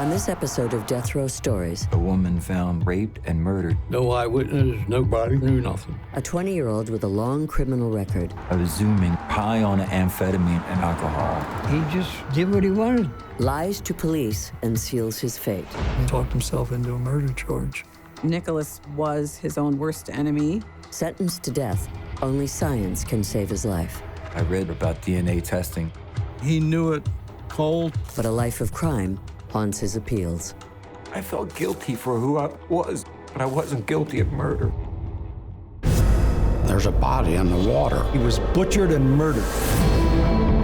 On this episode of Death Row Stories, A woman found raped and murdered. No eyewitness, nobody knew nothing. a 20-year-old with a long criminal record I was zooming high on amphetamine and alcohol. He just did what he wanted. lies to police and seals his fate. He talked himself into a murder charge. Nicholas was his own worst enemy. Sentenced to death, only science can save his life. I read about DNA testing. He knew it cold. But a life of crime haunts his appeals. I felt guilty for who I was, but I wasn't guilty of murder. There's a body in the water. He was butchered and murdered.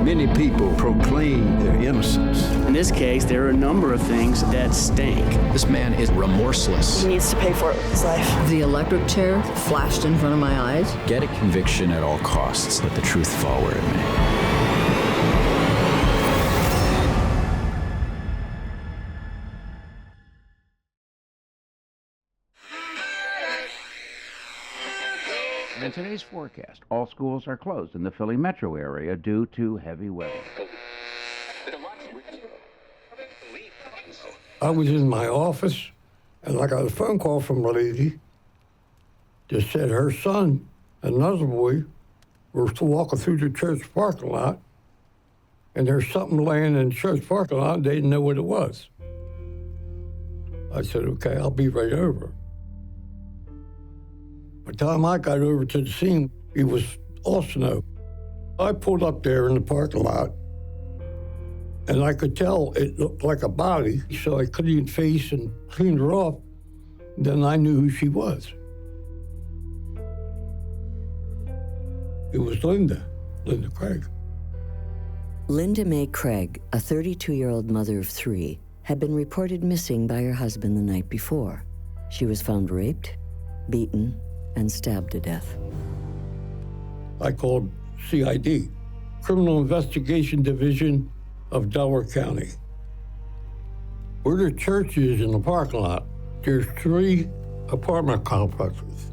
Many people proclaim their innocence. In this case, there are a number of things that stink. This man is remorseless. He needs to pay for it with his life. The electric chair flashed in front of my eyes. Get a conviction at all costs. Let the truth fall where it may. In today's forecast, all schools are closed in the Philly metro area due to heavy weather. I was in my office, and I got a phone call from a lady that said her son and another boy were walking through the church parking lot, and there's something laying in the church parking lot, and they didn't know what it was. I said, okay, I'll be right over. By the time I got over to the scene, it was all snow. I pulled up there in the parking lot, and I could tell it looked like a body, so I couldn't face and cleaned her off. Then I knew who she was. It was Linda Craig. Linda Mae Craig, a 32-year-old mother of 3, had been reported missing by her husband the night before. She was found raped, beaten, and stabbed to death. I called CID, Criminal Investigation Division of Delaware County. Where the church is in the parking lot, there's 3 apartment complexes.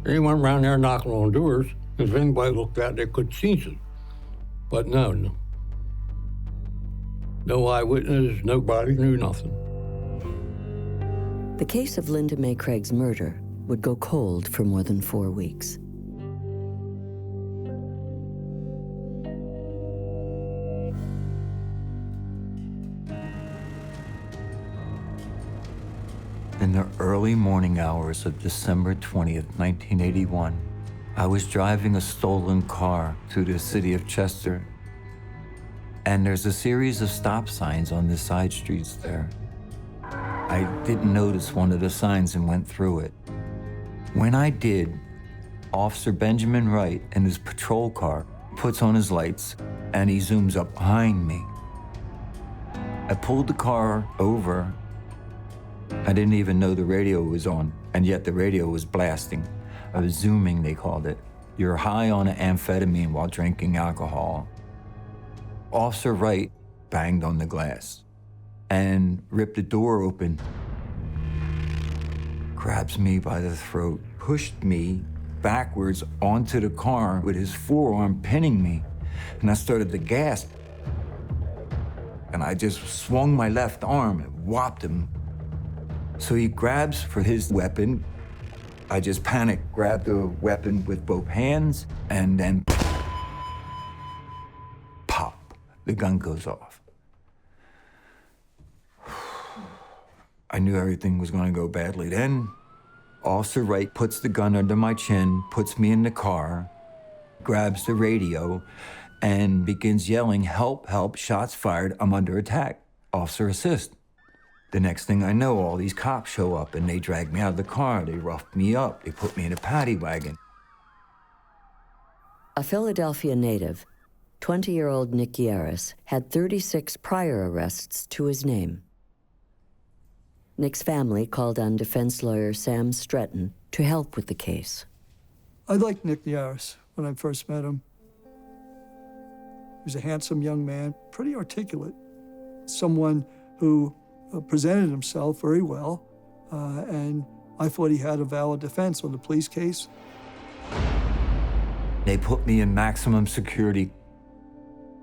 Anyone around there knocking on doors, if anybody looked out, they could see it. But no. No eyewitness, nobody knew nothing. The case of Linda Mae Craig's murder would go cold for more than 4 weeks. In the early morning hours of December 20th, 1981, I was driving a stolen car through the city of Chester, and there's a series of stop signs on the side streets there. I didn't notice one of the signs and went through it. When I did, Officer Benjamin Wright in his patrol car puts on his lights and he zooms up behind me. I pulled the car over. I didn't even know the radio was on, and yet the radio was blasting. I was zooming, they called it. You're high on amphetamine while drinking alcohol. Officer Wright banged on the glass and ripped the door open, grabs me by the throat, pushed me backwards onto the car with his forearm pinning me, and I started to gasp. And I just swung my left arm and whopped him. So he grabs for his weapon. I just panicked, grabbed the weapon with both hands, and then pop, the gun goes off. I knew everything was gonna go badly. Then Officer Wright puts the gun under my chin, puts me in the car, grabs the radio, and begins yelling, "Help, help, shots fired, I'm under attack. Officer assist." The next thing I know, all these cops show up and they drag me out of the car, they roughed me up, they put me in a paddy wagon. A Philadelphia native, 20-year-old Nick Yarris, had 36 prior arrests to his name. Nick's family called on defense lawyer Sam Stratton to help with the case. I liked Nick Yarris when I first met him. He was a handsome young man, pretty articulate, someone who presented himself very well, and I thought he had a valid defense on the police case. They put me in maximum security,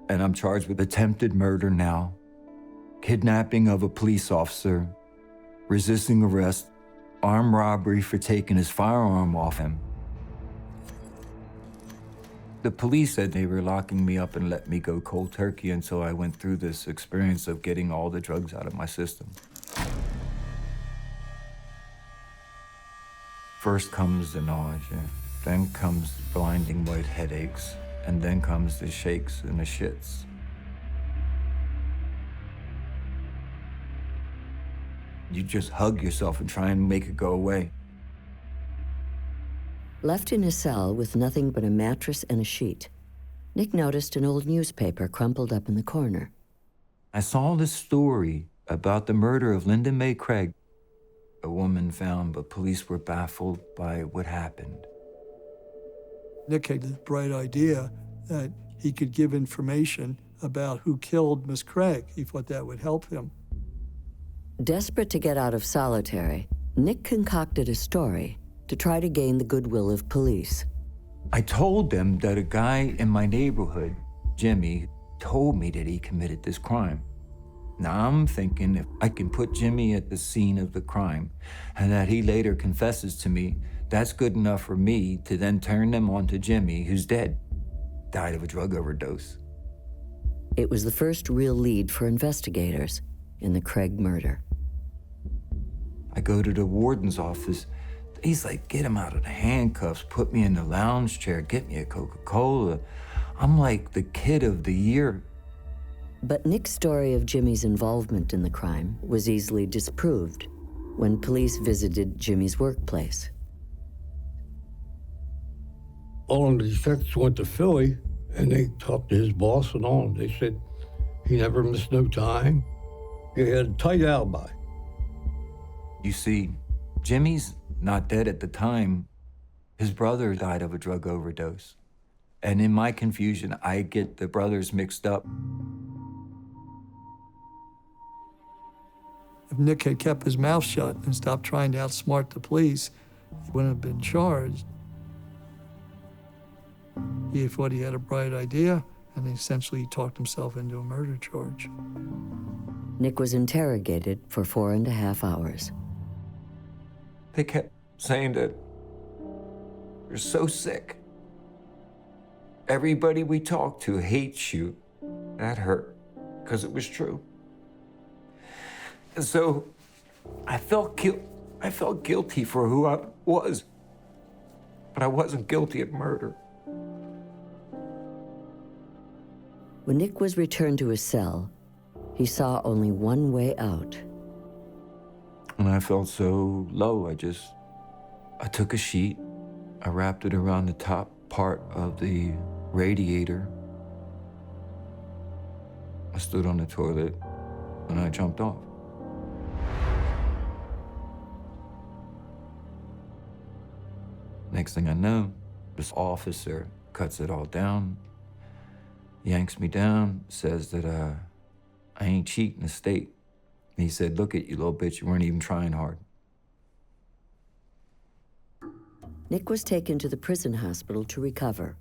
and I'm charged with attempted murder now. kidnapping of a police officer, resisting arrest, armed robbery for taking his firearm off him. The police said they were locking me up and let me go cold turkey until I went through this experience of getting all the drugs out of my system. First comes the nausea, then comes the blinding white headaches, and then comes the shakes and the shits. You just hug yourself and try and make it go away. Left in his cell with nothing but a mattress and a sheet, Nick noticed an old newspaper crumpled up in the corner. I saw this story about the murder of Linda Mae Craig, a woman found, but police were baffled by what happened. Nick had this bright idea that he could give information about who killed Miss Craig. He thought that would help him. Desperate to get out of solitary, Nick concocted a story to try to gain the goodwill of police. I told them that a guy in my neighborhood, Jimmy, told me that he committed this crime. Now I'm thinking if I can put Jimmy at the scene of the crime and that he later confesses to me, that's good enough for me to then turn them on to Jimmy, who's dead, died of a drug overdose. It was the first real lead for investigators in the Craig murder. I go to the warden's office. He's like, get him out of the handcuffs, put me in the lounge chair, get me a Coca-Cola. I'm like the kid of the year. But Nick's story of Jimmy's involvement in the crime was easily disproved when police visited Jimmy's workplace. All of the detectives went to Philly, and they talked to his boss and all. They said he never missed no time. He had a tight alibi. You see, Jimmy's not dead at the time. His brother died of a drug overdose. And in my confusion, I get the brothers mixed up. If Nick had kept his mouth shut and stopped trying to outsmart the police, he wouldn't have been charged. He thought he had a bright idea, and essentially he talked himself into a murder charge. Nick was interrogated for 4.5 hours. They kept saying that you're so sick. Everybody we talk to hates you. That hurt, because it was true. And so I felt guilty for who I was, but I wasn't guilty of murder. When Nick was returned to his cell, he saw only one way out. And I felt so low, I took a sheet, I wrapped it around the top part of the radiator. I stood on the toilet and I jumped off. Next thing I know, this officer cuts it all down, yanks me down, says that I ain't cheating the state. And he said, look at you, little bitch, you weren't even trying hard. Nick was taken to the prison hospital to recover.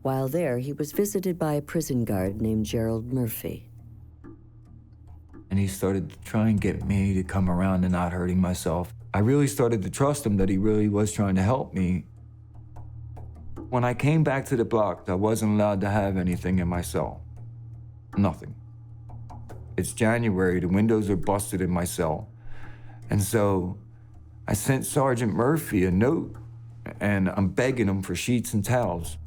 While there, he was visited by a prison guard named Gerald Murphy. And he started to try and get me to come around and not hurting myself. I really started to trust him that he really was trying to help me. When I came back to the block, I wasn't allowed to have anything in my cell. Nothing. It's January, the windows are busted in my cell. And so I sent Sergeant Murphy a note, and I'm begging him for sheets and towels.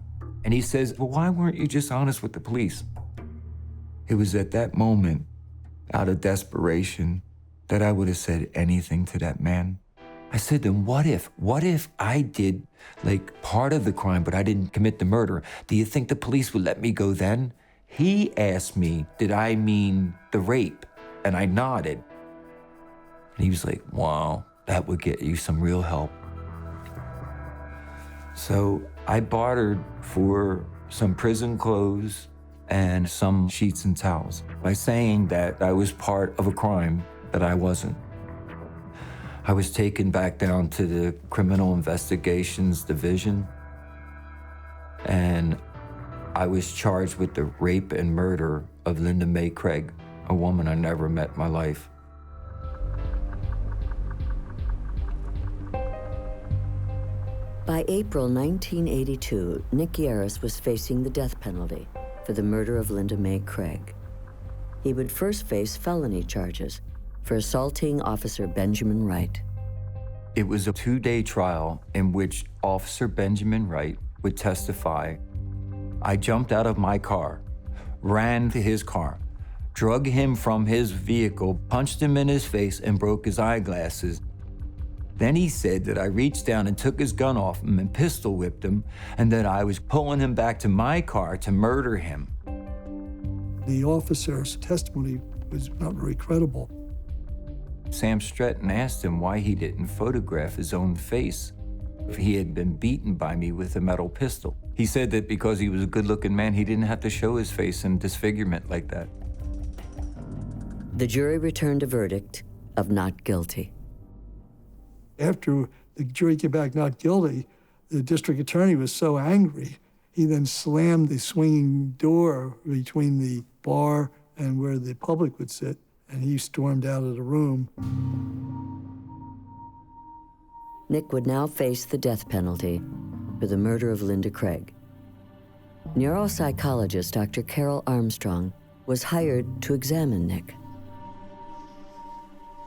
And he says, well, why weren't you just honest with the police? It was at that moment, out of desperation, that I would have said anything to that man. I said to him, what if I did like part of the crime, but I didn't commit the murder? Do you think the police would let me go then? He asked me, did I mean the rape? And I nodded. And he was like, wow, that would get you some real help. So I bartered for some prison clothes and some sheets and towels by saying that I was part of a crime that I wasn't. I was taken back down to the Criminal Investigations Division, and I was charged with the rape and murder of Linda Mae Craig, a woman I never met in my life. By April 1982, Nick Yarris was facing the death penalty for the murder of Linda Mae Craig. He would first face felony charges for assaulting Officer Benjamin Wright. It was a 2-day trial in which Officer Benjamin Wright would testify. I jumped out of my car, ran to his car, drug him from his vehicle, punched him in his face, and broke his eyeglasses. Then he said that I reached down and took his gun off him and pistol whipped him, and that I was pulling him back to my car to murder him. The officer's testimony was not very credible. Sam Stratton asked him why he didn't photograph his own face if he had been beaten by me with a metal pistol. He said that because he was a good-looking man, he didn't have to show his face in disfigurement like that. The jury returned a verdict of not guilty. After the jury came back not guilty, the district attorney was so angry, he then slammed the swinging door between the bar and where the public would sit, and he stormed out of the room. Nick would now face the death penalty for the murder of Linda Craig. Neuropsychologist Dr. Carol Armstrong was hired to examine Nick.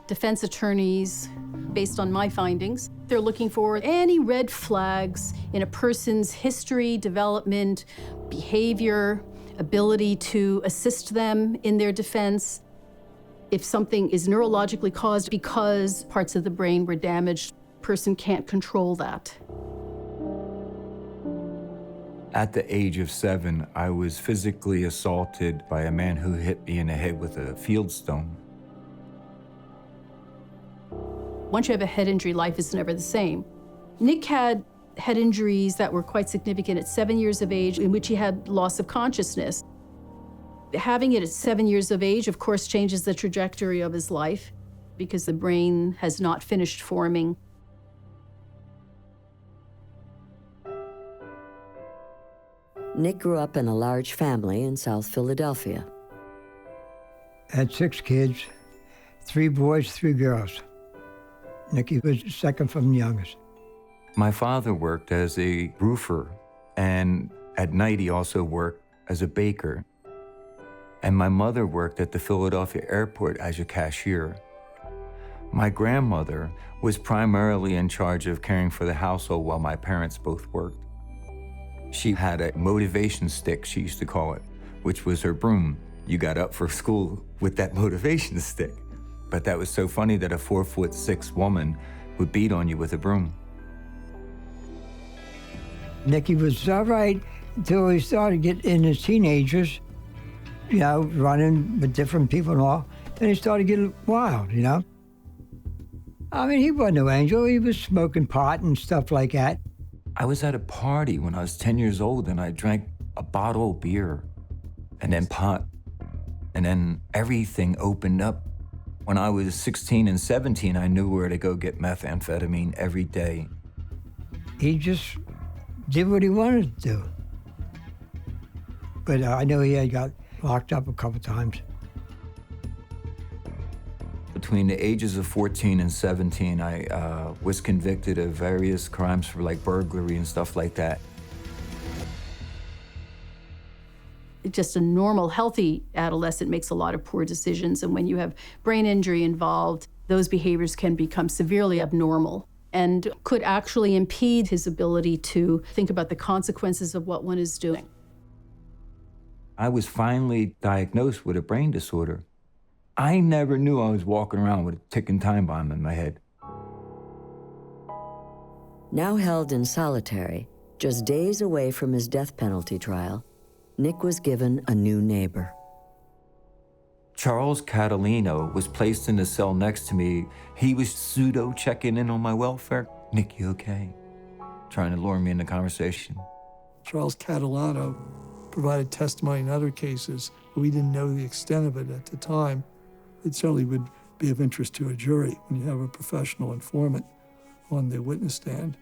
Defense attorneys, based on my findings, they're looking for any red flags in a person's history, development, behavior, ability to assist them in their defense. If something is neurologically caused because parts of the brain were damaged, person can't control that. At the age of 7, I was physically assaulted by a man who hit me in the head with a field stone. Once you have a head injury, life is never the same. Nick had head injuries that were quite significant at 7 years of age, in which he had loss of consciousness. Having it at 7 years of age, of course, changes the trajectory of his life because the brain has not finished forming. Nick grew up in a large family in South Philadelphia. Had 6 kids, 3 boys, 3 girls. Nicky was second from the youngest. My father worked as a roofer, and at night he also worked as a baker. And my mother worked at the Philadelphia airport as a cashier. My grandmother was primarily in charge of caring for the household while my parents both worked. She had a motivation stick, she used to call it, which was her broom. You got up for school with that motivation stick. But that was so funny that a 4'6" woman would beat on you with a broom. Nicky was all right until he started getting in his teenagers, you know, running with different people and all. Then he started getting wild, you know. I mean, he wasn't no angel. He was smoking pot and stuff like that. I was at a party when I was 10 years old, and I drank a bottle of beer and then pot. And then everything opened up. When I was 16 and 17, I knew where to go get methamphetamine every day. He just did what he wanted to do. But I know he had got locked up a couple times. Between the ages of 14 and 17, I was convicted of various crimes for like burglary and stuff like that. Just a normal, healthy adolescent makes a lot of poor decisions, and when you have brain injury involved, those behaviors can become severely abnormal and could actually impede his ability to think about the consequences of what one is doing. I was finally diagnosed with a brain disorder. I never knew I was walking around with a ticking time bomb in my head. Now held in solitary, just days away from his death penalty trial, Nick was given a new neighbor. Charles Catalino was placed in the cell next to me. He was pseudo-checking in on my welfare. Nick, you okay? Trying to lure me into conversation. Charles Catalano provided testimony in other cases, but we didn't know the extent of it at the time. It certainly would be of interest to a jury when you have a professional informant on the witness stand.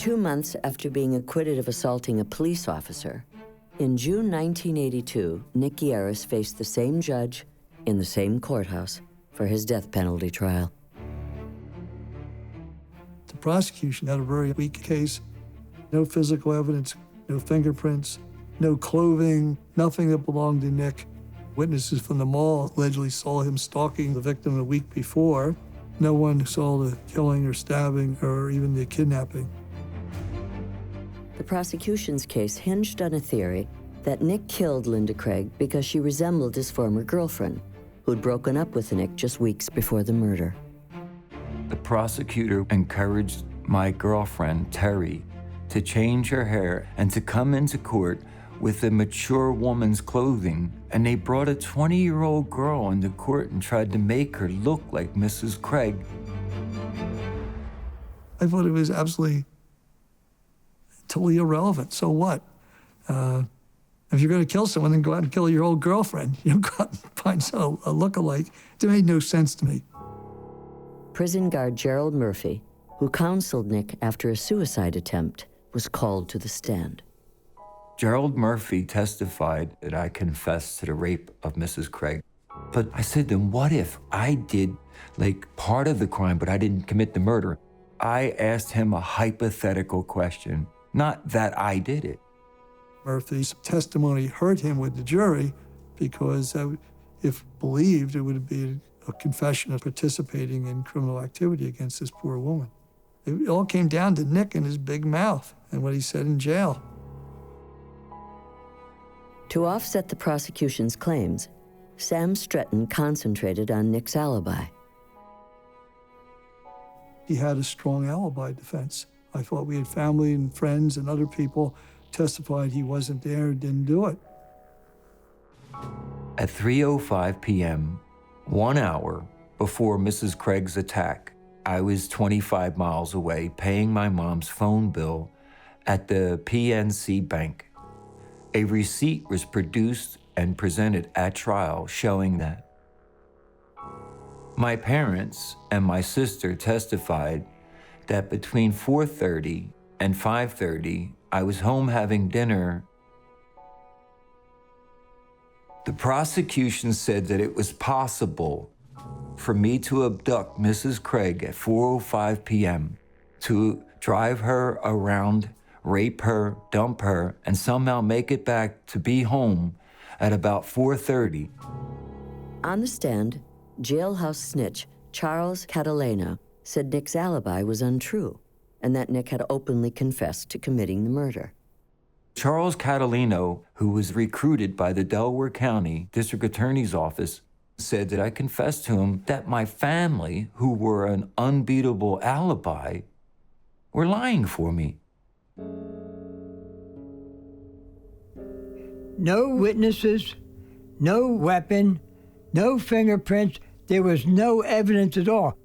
2 months after being acquitted of assaulting a police officer, in June 1982, Nick Yarris faced the same judge in the same courthouse for his death penalty trial. The prosecution had a very weak case. No physical evidence, no fingerprints, no clothing, nothing that belonged to Nick. Witnesses from the mall allegedly saw him stalking the victim a week before. No one saw the killing or stabbing or even the kidnapping. The prosecution's case hinged on a theory that Nick killed Linda Craig because she resembled his former girlfriend, who'd broken up with Nick just weeks before the murder. The prosecutor encouraged my girlfriend, Terry, to change her hair and to come into court with a mature woman's clothing, and they brought a 20-year-old girl into court and tried to make her look like Mrs. Craig. I thought it was absolutely totally irrelevant. So what? If you're going to kill someone, then go out and kill your old girlfriend. You don't go out and find a look-alike. It made no sense to me. Prison guard Gerald Murphy, who counseled Nick after a suicide attempt, was called to the stand. Gerald Murphy testified that I confessed to the rape of Mrs. Craig. But I said, then what if I did, part of the crime, but I didn't commit the murder? I asked him a hypothetical question, not that I did it. Murphy's testimony hurt him with the jury because, if believed, it would be a confession of participating in criminal activity against this poor woman. It all came down to Nick and his big mouth and what he said in jail. To offset the prosecution's claims, Sam Stratton concentrated on Nick's alibi. He had a strong alibi defense. I thought we had family and friends and other people testified he wasn't there, didn't do it. At 3:05 p.m., 1 hour before Mrs. Craig's attack, I was 25 miles away paying my mom's phone bill at the PNC Bank. A receipt was produced and presented at trial showing that. My parents and my sister testified that between 4:30 and 5:30, I was home having dinner. The prosecution said that it was possible for me to abduct Mrs. Craig at 4:05 p.m., to drive her around, rape her, dump her, and somehow make it back to be home at about 4:30. On the stand, jailhouse snitch Charles Catalano said Nick's alibi was untrue and that Nick had openly confessed to committing the murder. Charles Catalano, who was recruited by the Delaware County District Attorney's Office, said that I confessed to him that my family, who were an unbeatable alibi, were lying for me. No witnesses, no weapon, no fingerprints. There was no evidence at all.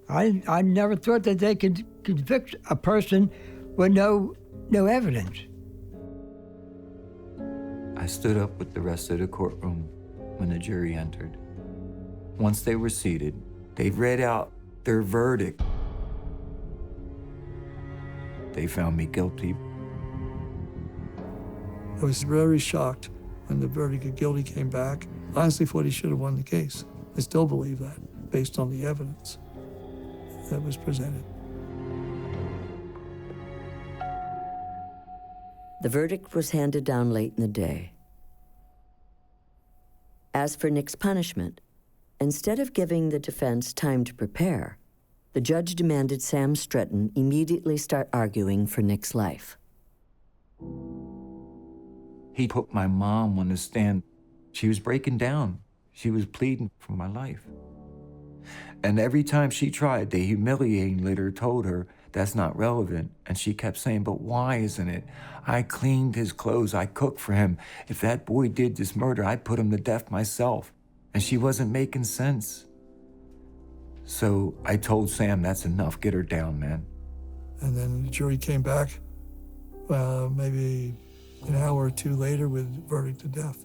I never thought that they could convict a person with no evidence. I stood up with the rest of the courtroom when the jury entered. Once they were seated, they read out their verdict. They found me guilty. I was very shocked when the verdict of guilty came back. I honestly thought he should have won the case. I still believe that, based on the evidence that was presented. The verdict was handed down late in the day. As for Nick's punishment, instead of giving the defense time to prepare, the judge demanded Sam Stratton immediately start arguing for Nick's life. He put my mom on the stand. She was breaking down. She was pleading for my life. And every time she tried, the humiliating leader told her, that's not relevant. And she kept saying, but why isn't it? I cleaned his clothes. I cooked for him. If that boy did this murder, I'd put him to death myself. And she wasn't making sense. So I told Sam, that's enough. Get her down, man. And then the jury came back maybe an hour or two later with a verdict of death.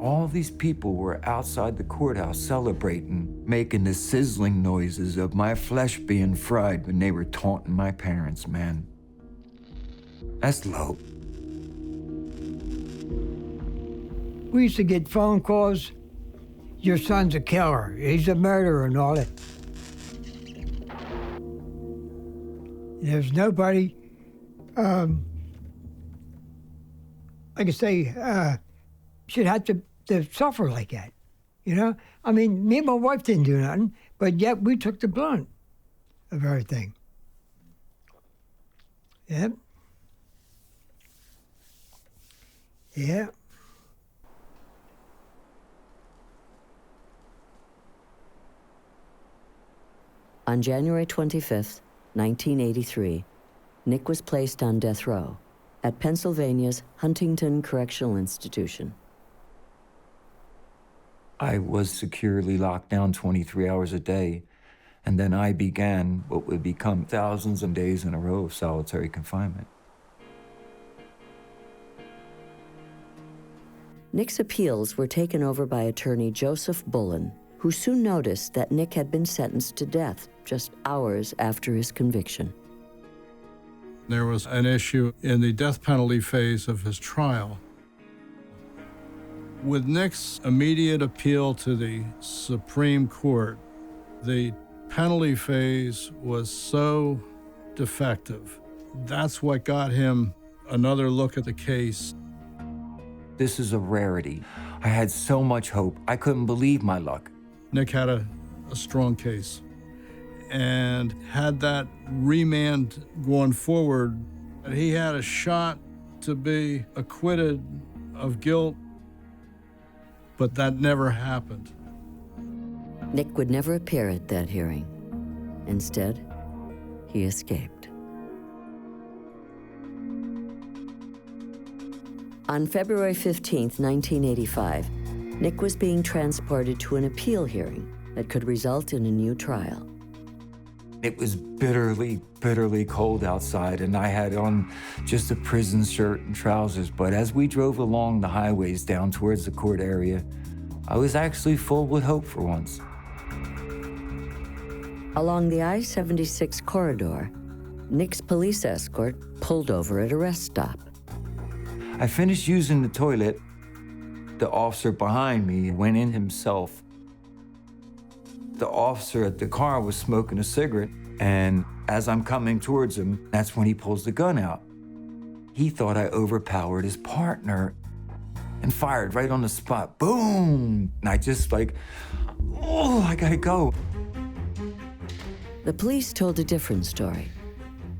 All these people were outside the courthouse celebrating, making the sizzling noises of my flesh being fried when they were taunting my parents, man. That's low. We used to get phone calls, your son's a killer, he's a murderer and all that. There's nobody, like I say, should have to suffer like that, you know? I mean, me and my wife didn't do nothing, but yet we took the blunt of everything. Yep. Yeah. On January 25th, 1983, Nick was placed on death row at Pennsylvania's Huntington Correctional Institution. I was securely locked down 23 hours a day, and then I began what would become thousands of days in a row of solitary confinement. Nick's appeals were taken over by attorney Joseph Bullen, who soon noticed that Nick had been sentenced to death just hours after his conviction. There was an issue in the death penalty phase of his trial. With Nick's immediate appeal to the Supreme Court, the penalty phase was so defective. That's what got him another look at the case. This is a rarity. I had so much hope. I couldn't believe my luck. Nick had a strong case. And had that remand going forward, he had a shot to be acquitted of guilt, but that never happened. Nick would never appear at that hearing. Instead, he escaped. On February 15th, 1985, Nick was being transported to an appeal hearing that could result in a new trial. It was bitterly, bitterly cold outside, and I had on just a prison shirt and trousers. But as we drove along the highways down towards the court area, I was actually full with hope for once. Along the I-76 corridor, Nick's police escort pulled over at a rest stop. I finished using the toilet. The officer behind me went in himself. The officer at the car was smoking a cigarette, and as I'm coming towards him, that's when he pulls the gun out. He thought I overpowered his partner and fired right on the spot. Boom! And I just oh, I gotta go. The police told a different story.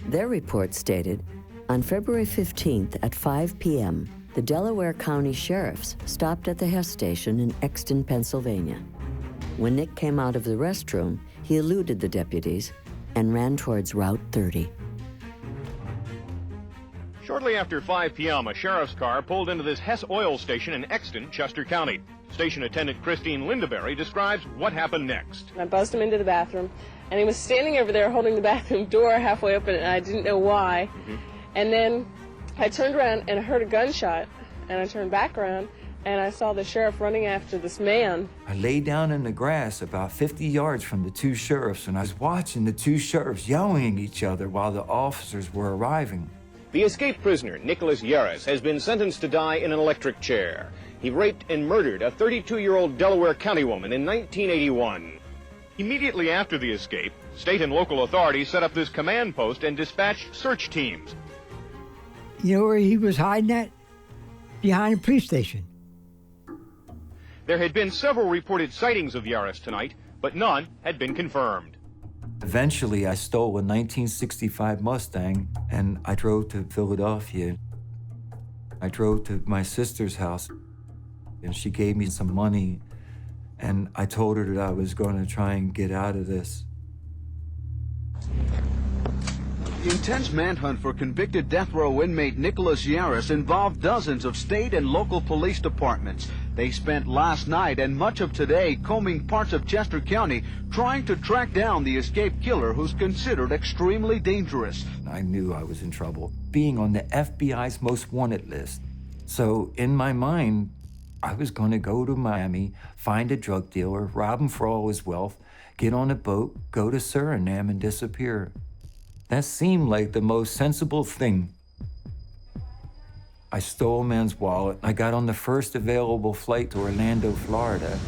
Their report stated, on February 15th at 5 p.m., the Delaware County Sheriffs stopped at the Hess station in Exton, Pennsylvania. When Nick came out of the restroom, he eluded the deputies and ran towards Route 30. Shortly after 5 p.m., a sheriff's car pulled into this Hess oil station in Exton, Chester County. Station attendant Christine Lindaberry describes what happened next. I buzzed him into the bathroom, and he was standing over there holding the bathroom door halfway open, and I didn't know why. And then I turned around and I heard a gunshot, and I turned back around, and I saw the sheriff running after this man. I lay down in the grass about 50 yards from the two sheriffs, and I was watching the two sheriffs yelling at each other while the officers were arriving. The escaped prisoner, Nicholas Yarris, has been sentenced to die in an electric chair. He raped and murdered a 32-year-old Delaware County woman in 1981. Immediately after the escape, state and local authorities set up this command post and dispatched search teams. You know where he was hiding at? Behind a police station. There had been several reported sightings of Yarris tonight, but none had been confirmed. Eventually, I stole a 1965 Mustang, and I drove to Philadelphia. I drove to my sister's house, and she gave me some money, and I told her that I was going to try and get out of this. The intense manhunt for convicted death row inmate Nicholas Yarris involved dozens of state and local police departments. They spent last night and much of today combing parts of Chester County trying to track down the escaped killer who's considered extremely dangerous. I knew I was in trouble, being on the FBI's most wanted list. So in my mind, I was going to go to Miami, find a drug dealer, rob him for all his wealth, get on a boat, go to Suriname, and disappear. That seemed like the most sensible thing. I stole a man's wallet. I got on the first available flight to Orlando, Florida.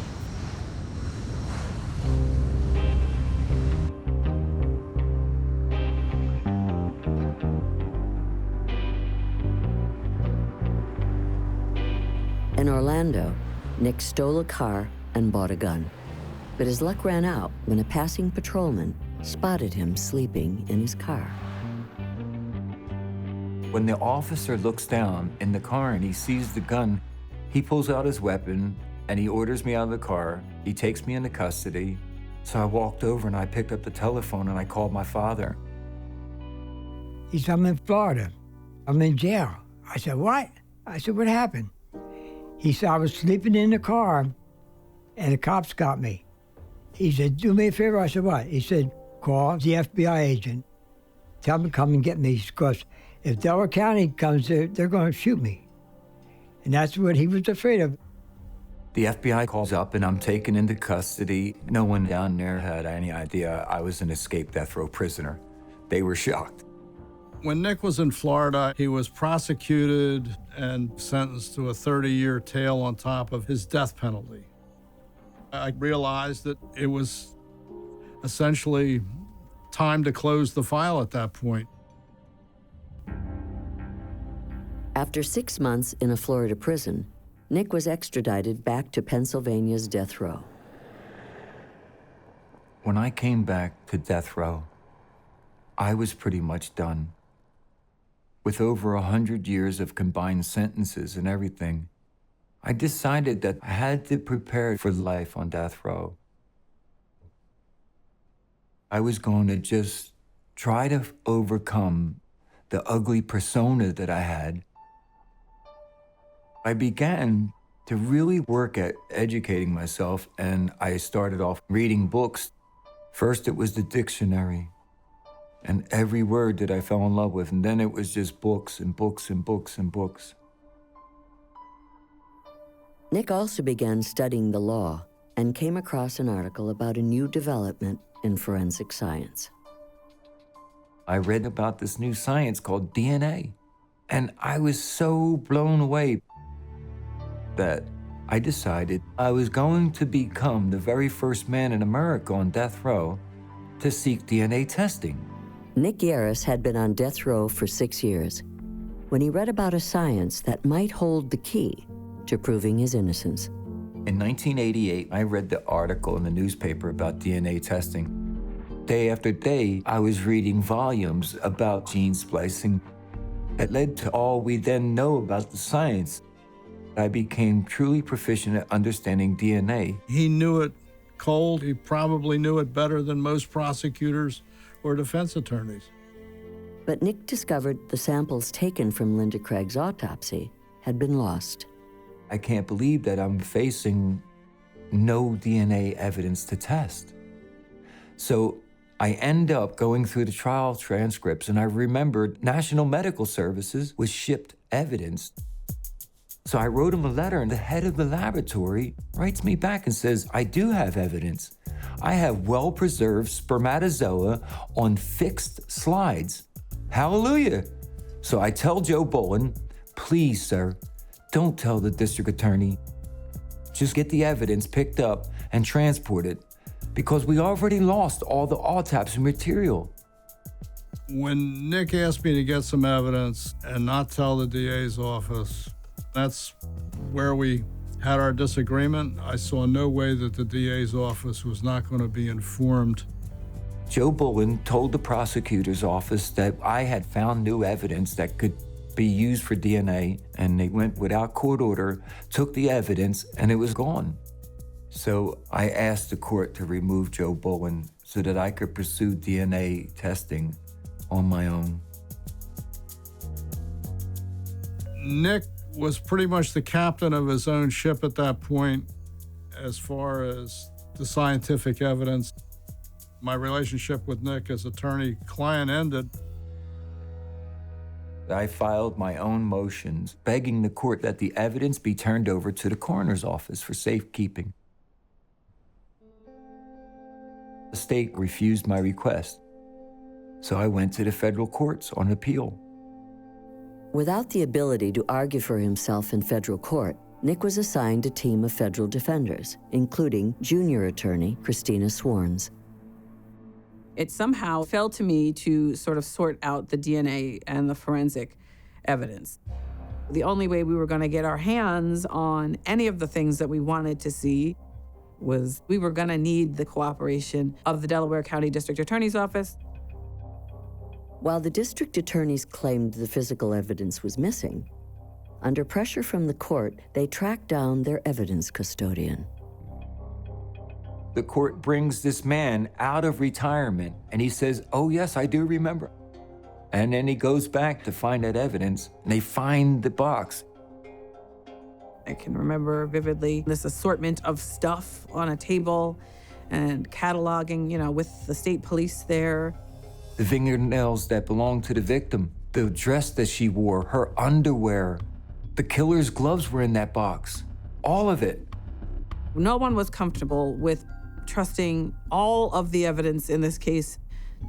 In Orlando, Nick stole a car and bought a gun. But his luck ran out when a passing patrolman spotted him sleeping in his car. When the officer looks down in the car and he sees the gun, he pulls out his weapon and he orders me out of the car. He takes me into custody. So I walked over and I picked up the telephone and I called my father. He said, I'm in Florida. I'm in jail. I said, what? I said, what happened? He said, I was sleeping in the car and the cops got me. He said, do me a favor. I said, what? He said, call the FBI agent. Tell him to come and get me, because if Delaware County comes there, they're going to shoot me. And that's what he was afraid of. The FBI calls up and I'm taken into custody. No one down there had any idea I was an escaped death row prisoner. They were shocked. When Nick was in Florida, he was prosecuted and sentenced to a 30-year tail on top of his death penalty. I realized that it was essentially time to close the file at that point. After 6 months in a Florida prison, Nick was extradited back to Pennsylvania's death row. When I came back to death row, I was pretty much done. With over 100 years of combined sentences and everything, I decided that I had to prepare for life on death row. I was going to just try to overcome the ugly persona that I had. I began to really work at educating myself, and I started off reading books. First, it was the dictionary, and every word that I fell in love with, and then it was just books and books and books and books. Nick also began studying the law and came across an article about a new development in forensic science. I read about this new science called DNA, and I was so blown away that I decided I was going to become the very first man in America on death row to seek DNA testing. Nick Yarris had been on death row for 6 years when he read about a science that might hold the key to proving his innocence. In 1988, I read the article in the newspaper about DNA testing. Day after day, I was reading volumes about gene splicing that led to all we then know about the science. I became truly proficient at understanding DNA. He knew it cold. He probably knew it better than most prosecutors or defense attorneys. But Nick discovered the samples taken from Linda Craig's autopsy had been lost. I can't believe that I'm facing no DNA evidence to test. So I end up going through the trial transcripts, and I remembered National Medical Services was shipped evidence. So I wrote him a letter, and the head of the laboratory writes me back and says, I do have evidence. I have well-preserved spermatozoa on fixed slides. Hallelujah. So I tell Joe Bolin, please, sir, don't tell the district attorney. Just get the evidence picked up and transported, because we already lost all the autopsy material. When Nick asked me to get some evidence and not tell the DA's office, that's where we had our disagreement. I saw no way that the DA's office was not going to be informed. Joe Bolin told the prosecutor's office that I had found new evidence that could be used for DNA, and they went without court order, took the evidence, and it was gone. So I asked the court to remove Joe Bolin so that I could pursue DNA testing on my own. Nick was pretty much the captain of his own ship at that point as far as the scientific evidence. My relationship with Nick as attorney-client ended. I filed my own motions, begging the court that the evidence be turned over to the coroner's office for safekeeping. The state refused my request, so I went to the federal courts on appeal. Without the ability to argue for himself in federal court, Nick was assigned a team of federal defenders, including junior attorney Christina Swarns. It somehow fell to me to sort of sort out the DNA and the forensic evidence. The only way we were going to get our hands on any of the things that we wanted to see was we were going to need the cooperation of the Delaware County District Attorney's Office. While the district attorneys claimed the physical evidence was missing, under pressure from the court, they tracked down their evidence custodian. The court brings this man out of retirement, and he says, "Oh yes, I do remember." And then he goes back to find that evidence, and they find the box. I can remember vividly this assortment of stuff on a table and cataloging, with the state police there. The fingernails that belonged to the victim, the dress that she wore, her underwear, the killer's gloves were in that box. All of it. No one was comfortable with trusting all of the evidence in this case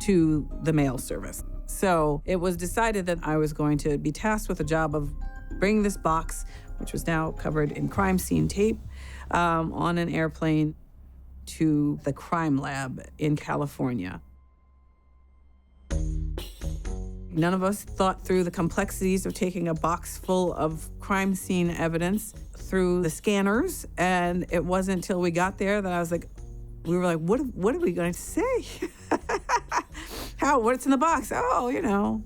to the mail service. So it was decided that I was going to be tasked with the job of bringing this box, which was now covered in crime scene tape, on an airplane to the crime lab in California. None of us thought through the complexities of taking a box full of crime scene evidence through the scanners, and it wasn't until we got there that we were like, what are we going to say? What's in the box? Oh,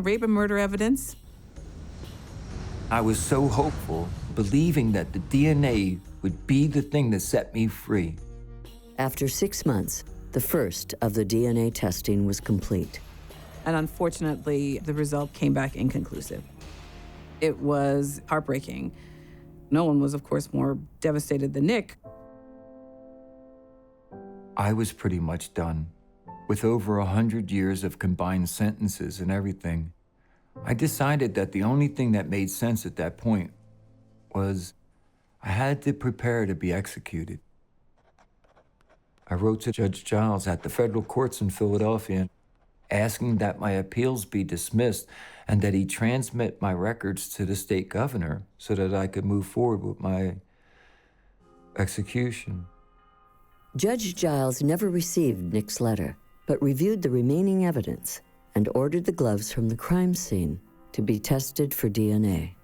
rape and murder evidence. I was so hopeful, believing that the DNA would be the thing that set me free. After 6 months, the first of the DNA testing was complete. And unfortunately, the result came back inconclusive. It was heartbreaking. No one was, of course, more devastated than Nick. I was pretty much done. With over 100 years of combined sentences and everything, I decided that the only thing that made sense at that point was I had to prepare to be executed. I wrote to Judge Giles at the federal courts in Philadelphia asking that my appeals be dismissed and that he transmit my records to the state governor so that I could move forward with my execution. Judge Giles never received Nick's letter, but reviewed the remaining evidence and ordered the gloves from the crime scene to be tested for DNA.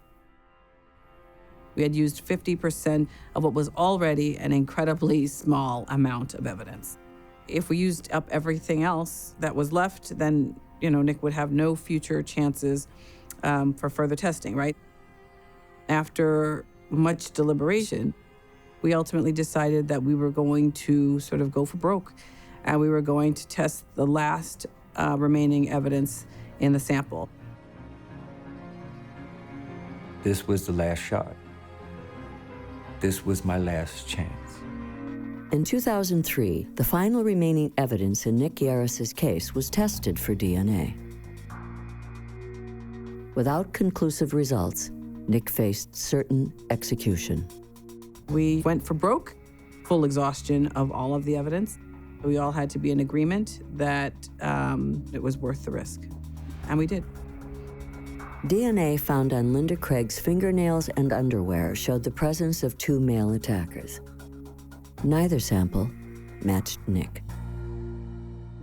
We had used 50% of what was already an incredibly small amount of evidence. If we used up everything else that was left, then, Nick would have no future chances for further testing, right? After much deliberation, we ultimately decided that we were going to sort of go for broke, and we were going to test the last remaining evidence in the sample. This was the last shot. This was my last chance. In 2003, the final remaining evidence in Nick Yarris' case was tested for DNA. Without conclusive results, Nick faced certain execution. We went for broke, full exhaustion of all of the evidence. We all had to be in agreement that it was worth the risk, and we did. DNA found on Linda Craig's fingernails and underwear showed the presence of 2 male attackers. Neither sample matched Nick.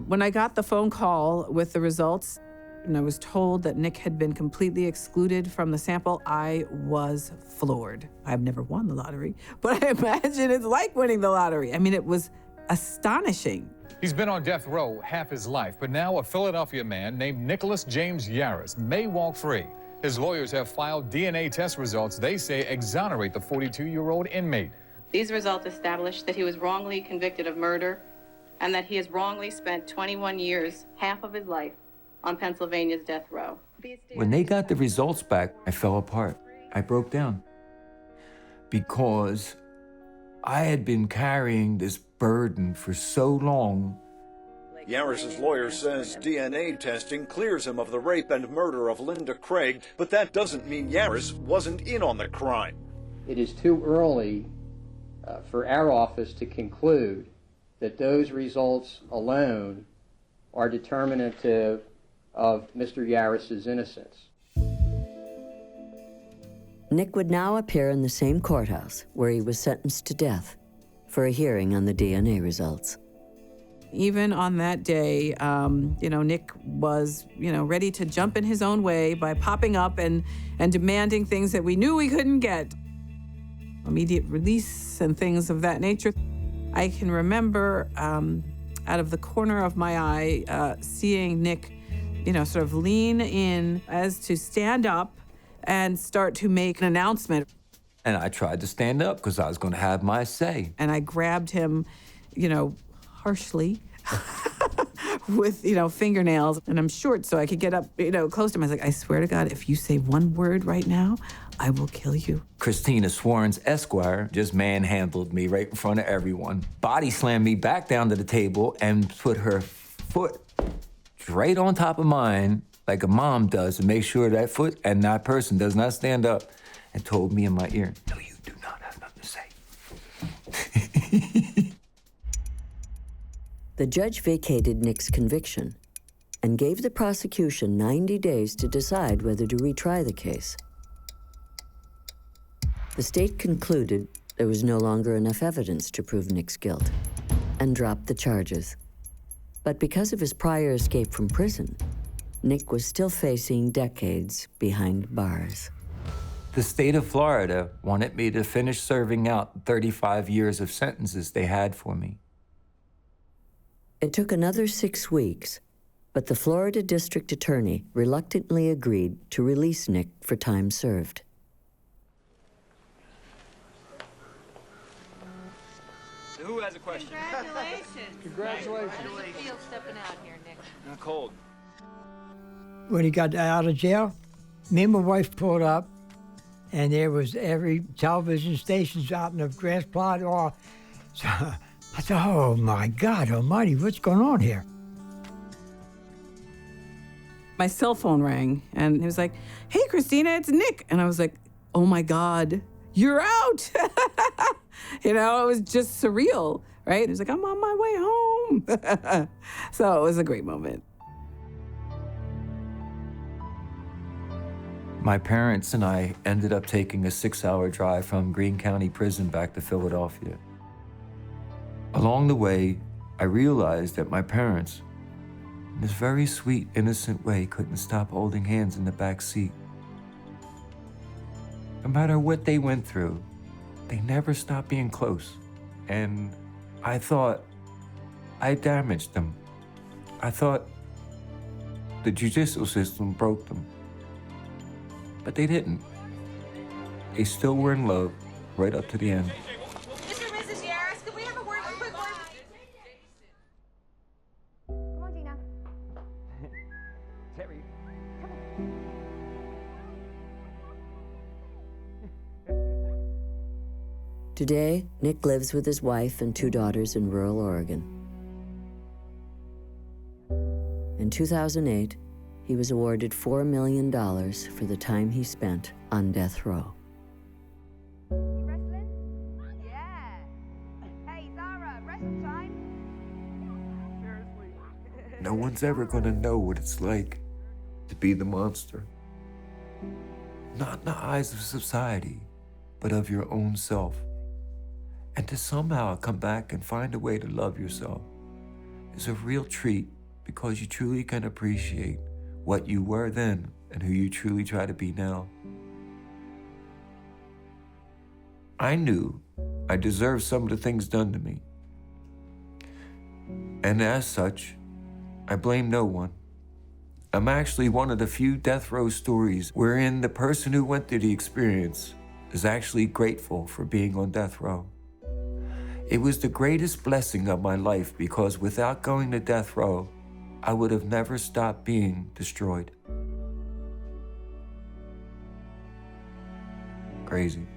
When I got the phone call with the results, and I was told that Nick had been completely excluded from the sample, I was floored. I've never won the lottery, but I imagine it's like winning the lottery. I mean, it was astonishing. He's been on death row half his life, but now a Philadelphia man named Nicholas James Yarris may walk free. His lawyers have filed DNA test results they say exonerate the 42-year-old inmate. These results establish that he was wrongly convicted of murder and that he has wrongly spent 21 years, half of his life, on Pennsylvania's death row. When they got the results back, I fell apart. I broke down. Because I had been carrying this burden for so long Yarris' lawyer says DNA testing clears him of the rape and murder of Linda Craig, but that doesn't mean Yarris wasn't in on the crime. It is too early for our office to conclude that those results alone are determinative of Mr. Yarris' innocence. Nick would now appear in the same courthouse where he was sentenced to death for a hearing on the DNA results. Even on that day, Nick was, ready to jump in his own way by popping up and demanding things that we knew we couldn't get. Immediate release and things of that nature. I can remember out of the corner of my eye seeing Nick, sort of lean in as to stand up and start to make an announcement. And I tried to stand up because I was going to have my say. And I grabbed him, harshly with, fingernails. And I'm short, so I could get up, close to him. I was like, I swear to God, if you say one word right now, I will kill you. Christina Swarns, Esquire, just manhandled me right in front of everyone. Body slammed me back down to the table and put her foot right on top of mine like a mom does to make sure that foot and that person does not stand up, and told me in my ear, no, you do not have nothing to say. The judge vacated Nick's conviction and gave the prosecution 90 days to decide whether to retry the case. The state concluded there was no longer enough evidence to prove Nick's guilt and dropped the charges. But because of his prior escape from prison, Nick was still facing decades behind bars. The state of Florida wanted me to finish serving out 35 years of sentences they had for me. It took another 6 weeks, but the Florida district attorney reluctantly agreed to release Nick for time served. Who has a question? Congratulations. Congratulations. How does it feel stepping out here, Nick? I'm cold. When he got out of jail, me and my wife pulled up, and there was every television stations out in the grass plot. So I thought, oh my God almighty, what's going on here? My cell phone rang, and he was like, hey, Christina, it's Nick. And I was like, oh my God, you're out. It was just surreal, right? He was like, I'm on my way home. So it was a great moment. My parents and I ended up taking a 6-hour drive from Greene County Prison back to Philadelphia. Along the way, I realized that my parents, in this very sweet, innocent way, couldn't stop holding hands in the back seat. No matter what they went through, they never stopped being close. And I thought I damaged them. I thought the judicial system broke them. But they didn't. They still were in love right up to the end. Mr. and Mrs. Yarris, can we have a word, a quick word? Come on, Gina. Terry. Today, Nick lives with his wife and 2 daughters in rural Oregon. In 2008, he was awarded $4 million for the time he spent on death row. You wrestling? Yeah. Hey, Zara, wrestle time. Seriously. No one's ever gonna know what it's like to be the monster. Not in the eyes of society, but of your own self. And to somehow come back and find a way to love yourself is a real treat, because you truly can appreciate what you were then and who you truly try to be now. I knew I deserved some of the things done to me. And as such, I blame no one. I'm actually one of the few death row stories wherein the person who went through the experience is actually grateful for being on death row. It was the greatest blessing of my life, because without going to death row, I would have never stopped being destroyed. Crazy.